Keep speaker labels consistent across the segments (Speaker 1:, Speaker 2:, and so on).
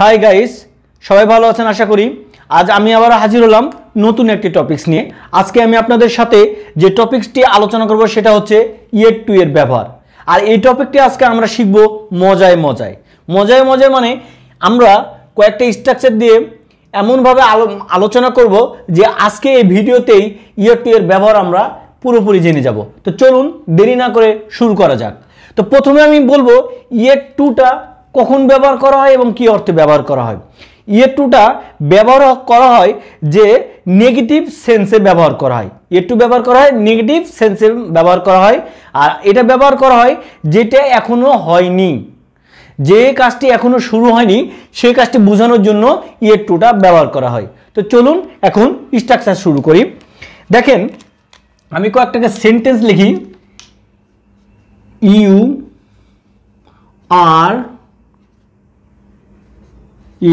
Speaker 1: Hi guys, সবাই ভালো আছেন আশা করি। আজ আমি আবার হাজির হলাম নতুন একটি টপিকস নিয়ে। আজকে আমি আপনাদের সাথে যে টপিকসটি আলোচনা করব সেটা হচ্ছে ইয়ের টু এর ব্যবহার। আর এই টপিকটি আজকে আমরা শিখব মজায় মজায়। মজায় মজায় মানে আমরা কয়েকটা স্ট্রাকচার দিয়ে এমনভাবে আলোচনা করব যে আজকে এই ভিডিওতেই ইয়ের টু এর ব্যবহার আমরা পুরোপুরি জেনে যাব। তো চলুন দেরি না করে শুরু করা যাক। তো প্রথমে আমি বলবো ইয়ের টুটা কখন ব্যবহার করা হয় এবং কি অর্থে ব্যবহার করা হয়। ইয়ের টুটা ব্যবহার করা হয় যে নেগেটিভ সেন্সে ব্যবহার করা হয়। ইয়ের টু ব্যবহার করা হয় নেগেটিভ সেন্সে ব্যবহার করা হয়। আর এটা ব্যবহার করা হয় যেটা এখনো হয়নি, যে কাজটি এখনো শুরু হয়নি সেই কাজটি বোঝানোর জন্য ইয়ের টুটা ব্যবহার করা হয়। তো চলুন এখন স্ট্রাকচার শুরু করি। দেখেন আমি কয়েকটাকে সেন্টেন্স লিখি। You are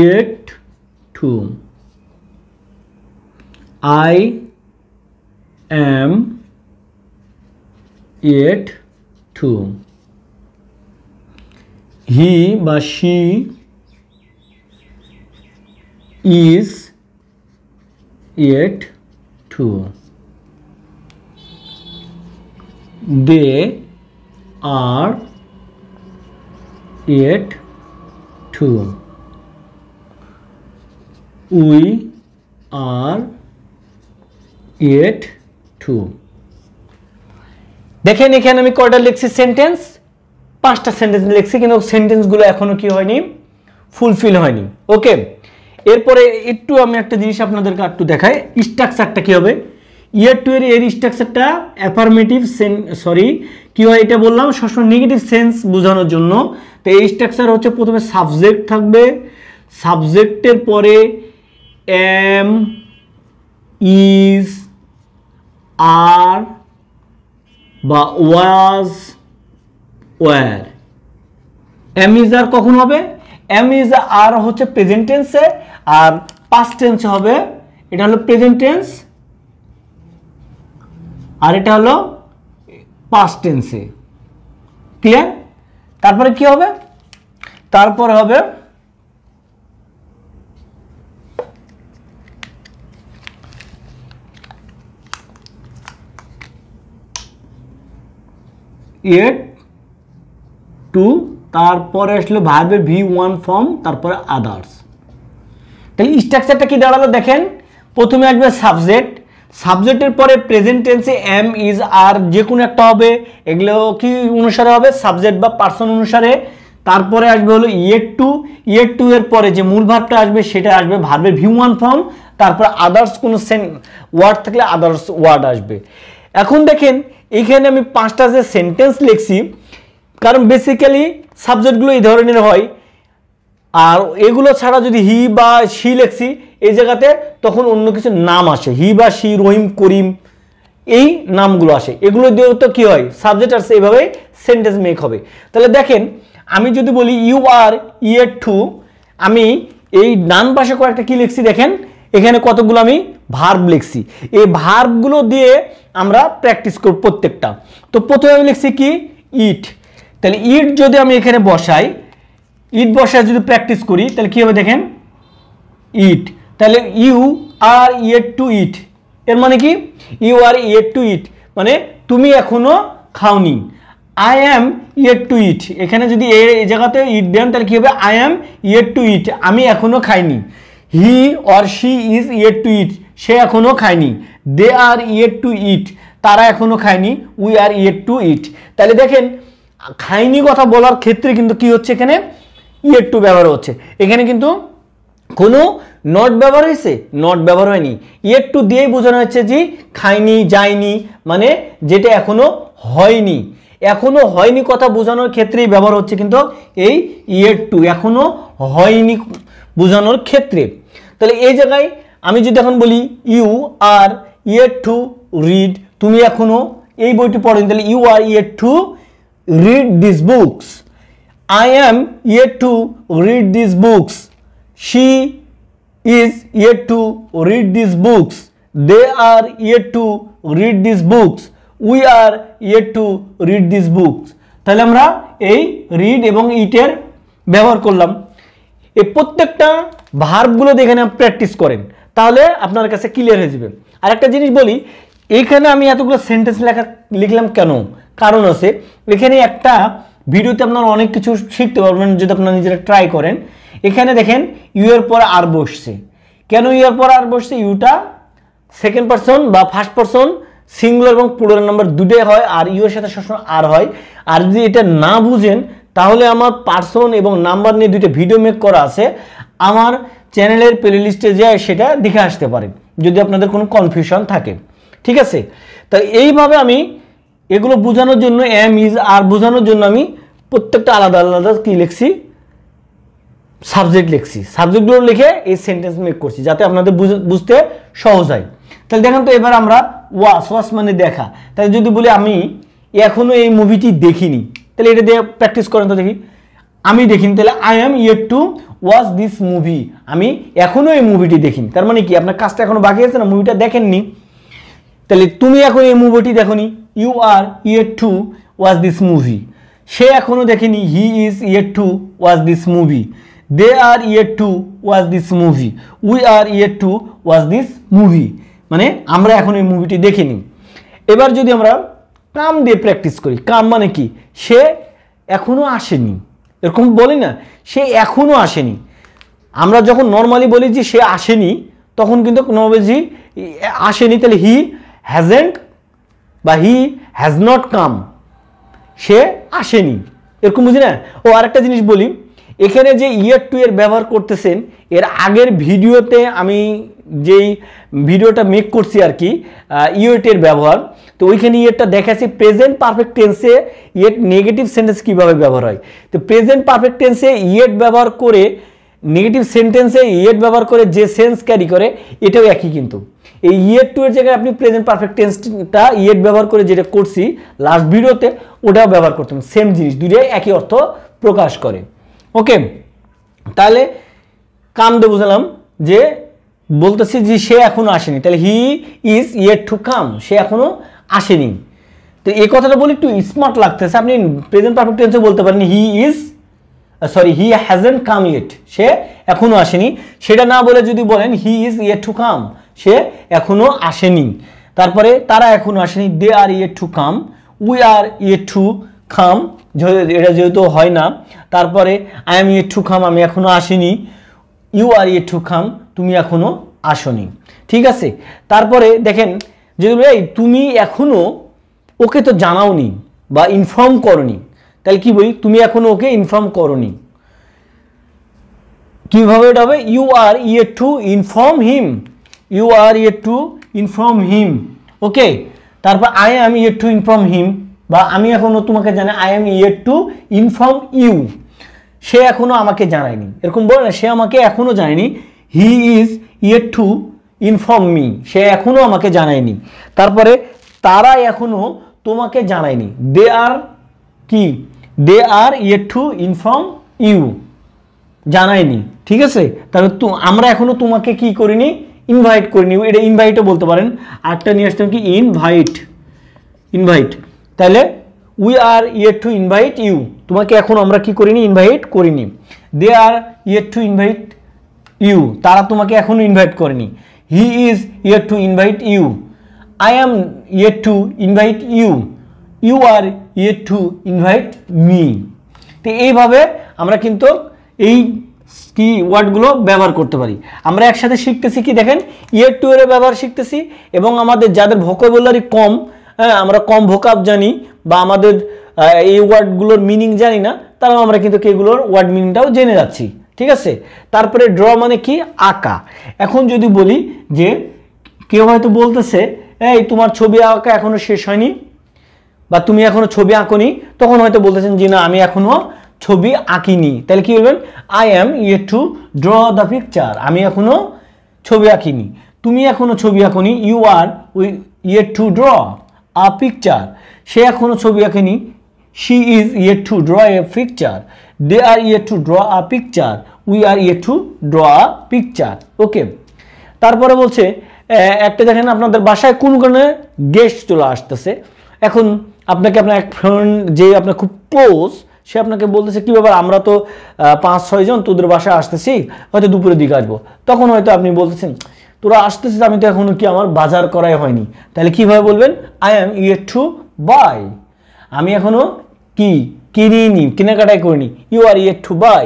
Speaker 1: yet to, I am yet to, he বা she is yet to, they are yet to, we are yet to। দেখেন এখানে আমি কয়টা লিখছি সেন্টেন্স, 5টা সেন্টেন্স লিখছি, কিন্তু সেন্টেন্সগুলো এখনো কি হয়নি, ফুলফিল হয়নি। ওকে, এরপরে একটু আমি একটা জিনিস আপনাদেরকে একটু দেখাই স্ট্রাকচারটা কি হবে। ইয়ের টু এর স্ট্রাকচারটা অ্যাফার্মেটিভ কি হয় এটা বললাম সবসময় নেগেটিভ সেন্স বোঝানোর জন্য। তো এই স্ট্রাকচার হচ্ছে প্রথমে সাবজেক্ট থাকবে, সাবজেক্টের পরে am, is, are বা was, were। am is are কখন হবে? am is are হচ্ছে প্রেজেন্ট টেন্সে, আর পাস্ট টেন্সে হবে। এটা হলো প্রেজেন্ট টেন্স আর এটা হলো পাস্ট টেন্সে। ক্লিয়ার? তারপরে কি হবে? তারপরে হবে yet to, তারপরে আসলে ভার্বের V1 ফর্ম, তারপরে আদার্স। তাহলে স্ট্রাকচারটা কি দাঁড়ালো দেখেন। প্রথমে আসবে সাবজেক্ট, সাবজেক্টের পরে প্রেজেন্ট টেন্সে এম ইজ আর যে কোনো একটা হবে। এগুলো কি অনুসারে হবে? সাবজেক্ট বা পার্সন অনুসারে। তারপরে আসবে হলো ইয়ের টু, ইয়ের টু এর পরে যে মূল ভার্বটা আসবে সেটা আসবে ভার্বের V1 ফর্ম, তারপরে আদার্স কোনো ওয়ার্ড থাকলে আদার্স ওয়ার্ড আসবে। এখন দেখেন এইখানে আমি 5টা যে সেন্টেন্স লিখছি, কারণ বেসিক্যালি সাবজেক্টগুলো এই ধরনের হয়। আর এগুলো ছাড়া যদি হি বা শি লিখছি এই জায়গাতে, তখন অন্য কিছু নাম আসে, হি বা শি, রহিম, করিম, এই নামগুলো আসে। এগুলো দিয়েও তো কি হয়, সাবজেক্ট আসছে, এইভাবে সেন্টেন্স মেক হবে। তাহলে দেখেন আমি যদি বলি ইউ আর ইয়ের টু, আমি এই ডান পাশে কয়েকটা কি লিখছি দেখেন, এখানে কতগুলো আমি ভার্ব লিখছি। এই ভার্বগুলো দিয়ে আমরা প্র্যাকটিস করব প্রত্যেকটা। তো প্রথমে আমি লিখছি কি ইট। তাহলে ইট যদি আমি এখানে বসাই, ইট বসায় যদি প্র্যাকটিস করি তাহলে কি হবে দেখেন ইট। তাহলে you are yet to eat, এর মানে কি you are yet to eat মানে তুমি এখনো খাওনি। I am yet to eat, এখানে যদি এই জায়গাতে ইট দেন তাহলে কি হবে I am yet to eat, আমি এখনো খাইনি। He or she is yet to eat, সে এখনো খায়নি। দে আর ইয়েট টু ইট, তারা এখনো খায়নি। উই আর ইয়েট টু ইট। তাহলে দেখেন খায়নি কথা বলার ক্ষেত্রে কিন্তু কি হচ্ছে, এখানে ইয়েট টু ব্যবহার হচ্ছে। এখানে কিন্তু কোনো নট ব্যবহার হয়েছে, নট ব্যবহার হয়নি। ইয়েট টু দিয়েই বোঝানো হচ্ছে যে খায়নি, যায়নি, মানে যেটা এখনো হয়নি। এখনো হয়নি কথা বোঝানোর ক্ষেত্রেই ব্যবহার হচ্ছে কিন্তু এই ইয়েট টু, এখনো হয়নি বোঝানোর ক্ষেত্রে। তাহলে এই জায়গায় আমি যদি এখন বলি you are yet to read, তুমি এখনো এই বইটি পড়েন, তাহলে you are yet to read this books. I am yet to read this books. She is yet to read this books. They are yet to read this books. We are yet to read this books. তাহলে আমরা এই read এবং ইটের ব্যবহার করলাম। এই প্রত্যেকটা ভার্বগুলো দিয়ে এখানে প্র্যাকটিস করেন, তাহলে আপনার কাছে ক্লিয়ার হয়ে যাবে। আর একটা জিনিস বলি, এখানে আমি এতগুলো সেন্টেন্স লিখলাম কেন, কারণ আছে এখানে একটা ভিডিওতে আপনারা অনেক কিছু শিখতে পারবেন যদি আপনারা নিজেরা ট্রাই করেন। এখানে দেখেন ইউ এর পর আর বসছে, কেন ইউ এর পর আর বসছে? ইউটা সেকেন্ড পারসন বা ফার্স্ট পারসন সিঙ্গুলার এবং প্লুরাল নাম্বার দুটোই হয়, আর ইউ এর সাথে সবসময় আর হয়। আর যদি এটা না বুঝেন তাহলে আমার পার্সন এবং নাম্বার নিয়ে দুইটা ভিডিও মেক করা আছে, আমার চ্যানেলের প্লেলিস্টে যায় সেটা দেখে আসতে পারেন যদি আপনাদের কোনো কনফিউশন থাকে, ঠিক আছে? তা এইভাবে আমি এগুলো বোঝানোর জন্য এম ইজ আর বোঝানোর জন্য আমি প্রত্যেকটা আলাদা আলাদা কি লিখছি, সাবজেক্ট লিখছি, সাবজেক্টগুলো লিখে এই সেন্টেন্স মেক করছি যাতে আপনাদের বুঝতে সহজ হয়। তাহলে দেখেন তো এবার আমরা ওয়াচ মানে দেখা, তাহলে যদি বলি আমি এখনো এই মুভিটি দেখিনি, তাহলে এটা দিয়ে প্র্যাকটিস করেন তো দেখি। আমি দেখিনি, তাহলে I am yet to watch this movie, আমি এখনো এই মুভিটি দেখিনি। তার মানে কি আপনার কাজটা এখনো বাকি আছে না, মুভিটা দেখেননি। তাহলে তুমি এখন এই মুভিটি দেখোনি, you are yet to watch this movie. সে এখনো দেখেনি, he is yet to watch this movie. They are yet to watch this movie. We are yet to watch this movie, মানে আমরা এখন এই মুভিটি দেখিনি। এবার যদি আমরা কাম দিয়ে প্র্যাকটিস করি, কাম মানে কি? সে এখনো আসেনি, এরকম বলি না, সে এখনো আসেনি। আমরা যখন নর্মালি বলি যে সে আসেনি, তখন কিন্তু নর্মালি আসেনি, তাহলে হি হ্যাজেন্ট বা হি হ্যাজ নট কাম, সে আসেনি, এরকম বুঝি না? ও আরেকটা জিনিস বলি, এখানে যে ইয়ার টু এর ব্যবহার করতেছেন, এর আগের ভিডিওতে আমি যেই ভিডিওটা মেক করছি আর কি ইয়েটের ব্যবহার, তো ওইখানে ইয়েটটা দেখাচ্ছি প্রেজেন্ট পারফেক্ট টেন্সে ইয়েট নেগেটিভ সেন্টেন্স কীভাবে ব্যবহার হয়। তো প্রেজেন্ট পারফেক্ট টেন্সে ইয়েট ব্যবহার করে, নেগেটিভ সেন্টেন্সে ইয়েট ব্যবহার করে যে সেন্স ক্যারি করে, এটাও একই। কিন্তু এই ইয়েট টু এর জায়গায় আপনি প্রেজেন্ট পারফেক্ট টেন্সটা ইয়েট ব্যবহার করে যেটা করছি লাস্ট ভিডিওতে, ওটাও ব্যবহার করতাম, সেম জিনিস, দুটোই একই অর্থ প্রকাশ করে। ওকে, তাহলে কাম দিয়ে বুঝলাম যে বলতেছি যে সে এখনো আসেনি, তাহলে he is yet to come, সে এখনো আসেনি। তো এই কথাটা বলি একটু স্মার্ট লাগতেছে, আপনি প্রেজেন্ট পারফেক্ট টেন্সে বলতে পারেন হি হ্যাজেন্ট কাম ইয়েট, সে এখনো আসেনি। সেটা না বলে যদি বলেন he is yet to come, সে এখনো আসেনি। তারপরে তারা এখনো আসেনি, they are yet to come, we are yet to come, এটা যেহেতু হয় না। তারপরে I am yet to come, আমি এখনো আসিনি। You are yet to come, তুমি এখনো আসনি, ঠিক আছে? তারপরে দেখেন যদি এই তুমি এখনো ওকে তো জানাওনি বা ইনফর্ম করনি, তাহলে কি বলি? তুমি এখনো ওকে ইনফর্ম করনি। কিভাবে এটা হবে? You are yet to inform him, you are yet to inform him. Okay, তারপর I am yet to inform him, বা আমি এখনো তোমাকে জানাই, I am yet to inform you, সে এখনো আমাকে জানায়নি, এরকম বলে না, সে আমাকে এখনো জানায়নি। He is yet to inform me, সে এখনো আমাকে জানায়নি। তারপরে তারা এখনো তোমাকে জানায়নি, দে আর কি? They are yet to inform you, জানায়নি, ঠিক আছে? তাহলে আমরা এখনো তোমাকে কি করিনি? ইনভাইট করিনি, এটা ইনভাইটও বলতে পারেন। আরেকটা নিয়ে আসতাম কি? ইনভাইট। তাহলে we are yet to invite you, তোমাকে এখন আমরা কি করিনি? ইনভাইট করিনি। They are yet to invite you, তারা তোমাকে এখনো ইনভাইট করেনি। He is yet to invite you, I am yet to invite you, you are yet to invite me. তো এইভাবে আমরা কিন্তু এই কি ওয়ার্ডগুলো ব্যবহার করতে পারি। আমরা একসাথে শিখতেছি কি দেখেন, ইয়েট টু এর ব্যবহার শিখতেছি, এবং আমাদের যাদের ভোকাবুলারি কম, আমরা কম ভোকাব জানি বা আমাদের এই ওয়ার্ডগুলোর মিনিং জানি না, তারাও আমরা কিন্তু এগুলোর ওয়ার্ড মিনিংটাও জেনে যাচ্ছি, ঠিক আছে? তারপরে ড্র মানে কি? আঁকা। এখন যদি বলি যে কেউ হয়তো বলতেছে এই তোমার ছবি আঁকা এখনো শেষ হয়নি, বা তুমি এখনো ছবি আঁকোনি, তখন হয়তো বলতেছেন যে না আমি এখনো ছবি আঁকিনি, তাহলে কি বলবেন? I am yet to draw the picture, আমি এখনো ছবি আঁকিনি। তুমি এখনো ছবি আঁকোনি, you are yet to draw a picture, সে এখনো ছবি আঁকেনি, she is yet to draw a picture, they are yet to draw a picture, we are yet to draw a picture. Okay, তারপরে বলছে একটা দেখেন আপনাদের বাসায় কোন কারণে গেস্ট চলে আসতেছে, এখন আপনাকে আপনার এক ফ্রেন্ড যে আপনার খুব ক্লোজ, সে আপনাকে বলতেছে কী ব্যাপার, আমরা তো 5-6 জন তোদের বাসায় আসতেছি, হয়তো দুপুরের দিকে আসবো। তখন হয়তো আপনি বলতেছেন তোরা আসতেছিস, আমি তো এখনো কি আমার বাজার করাই হয়নি। তাহলে কীভাবে বলবেন? I am yet to buy, আমি এখনো কি কিনিনি, কেনাকাটাই করিনি। You are yet to buy,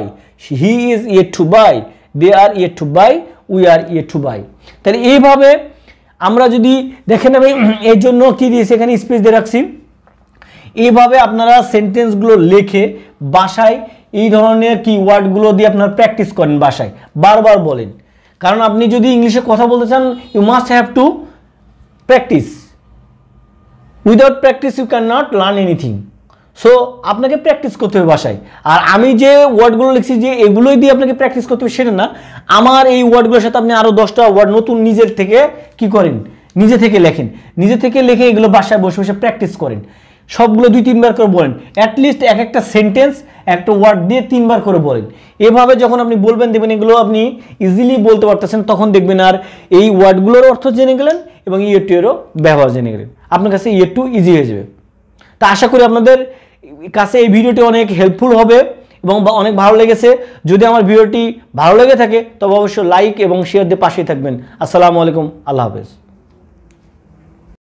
Speaker 1: he is yet to buy, they are yet to buy, we are yet to buy. তাহলে এইভাবে আমরা যদি দেখেন, আমি এর জন্য কি দিয়েছি এখানে স্পেস দিয়ে রাখছি। এইভাবে আপনারা সেন্টেন্সগুলো লিখে বাসায় এই ধরনের কি ওয়ার্ডগুলো দিয়ে আপনারা প্র্যাকটিস করেন, বাসায় বারবার বলেন। কারণ আপনি যদি ইংলিশে কথা বলতে চান, you must have to practise. Without practice you can not learn anything. So আপনাকে প্র্যাকটিস করতে হবে বাসায়। আর আমি যে ওয়ার্ডগুলো লিখছি যে এগুলোই দিয়ে আপনাকে প্র্যাকটিস করতে হবে সেটা না, আমার এই ওয়ার্ডগুলোর সাথে আপনি আরও 10টা ওয়ার্ড নতুন নিজের থেকে কি করেন, নিজে থেকে লেখেন, নিজে থেকে লিখে এগুলো বাসায় বসে বসে প্র্যাকটিস করেন। সবগুলো 2-3 বার করে বলেন, অ্যাটলিস্ট একটা সেন্টেন্স একটা ওয়ার্ড দিয়ে 3 বার করে বলেন। এভাবে যখন আপনি বলবেন, দেখবেন এগুলো আপনি ইজিলি বলতে পারতেছেন, তখন দেখবেন আর এই ওয়ার্ডগুলোর অর্থ জেনে গেলেন এবং ইয়ের টু এরও ব্যবহার জেনে গেলেন, আপনার কাছে ইয়ের টু ইজি হয়ে যাবে। তা আশা করি আপনাদের কাছে এই ভিডিওটি অনেক হেল্পফুল হবে এবং অনেক ভালো লেগেছে। যদি আমার ভিডিওটি ভালো লেগে থাকে তবে অবশ্যই লাইক এবং শেয়ার দিয়ে পাশেই থাকবেন। আসসালামু আলাইকুম, আল্লাহ হাফেজ।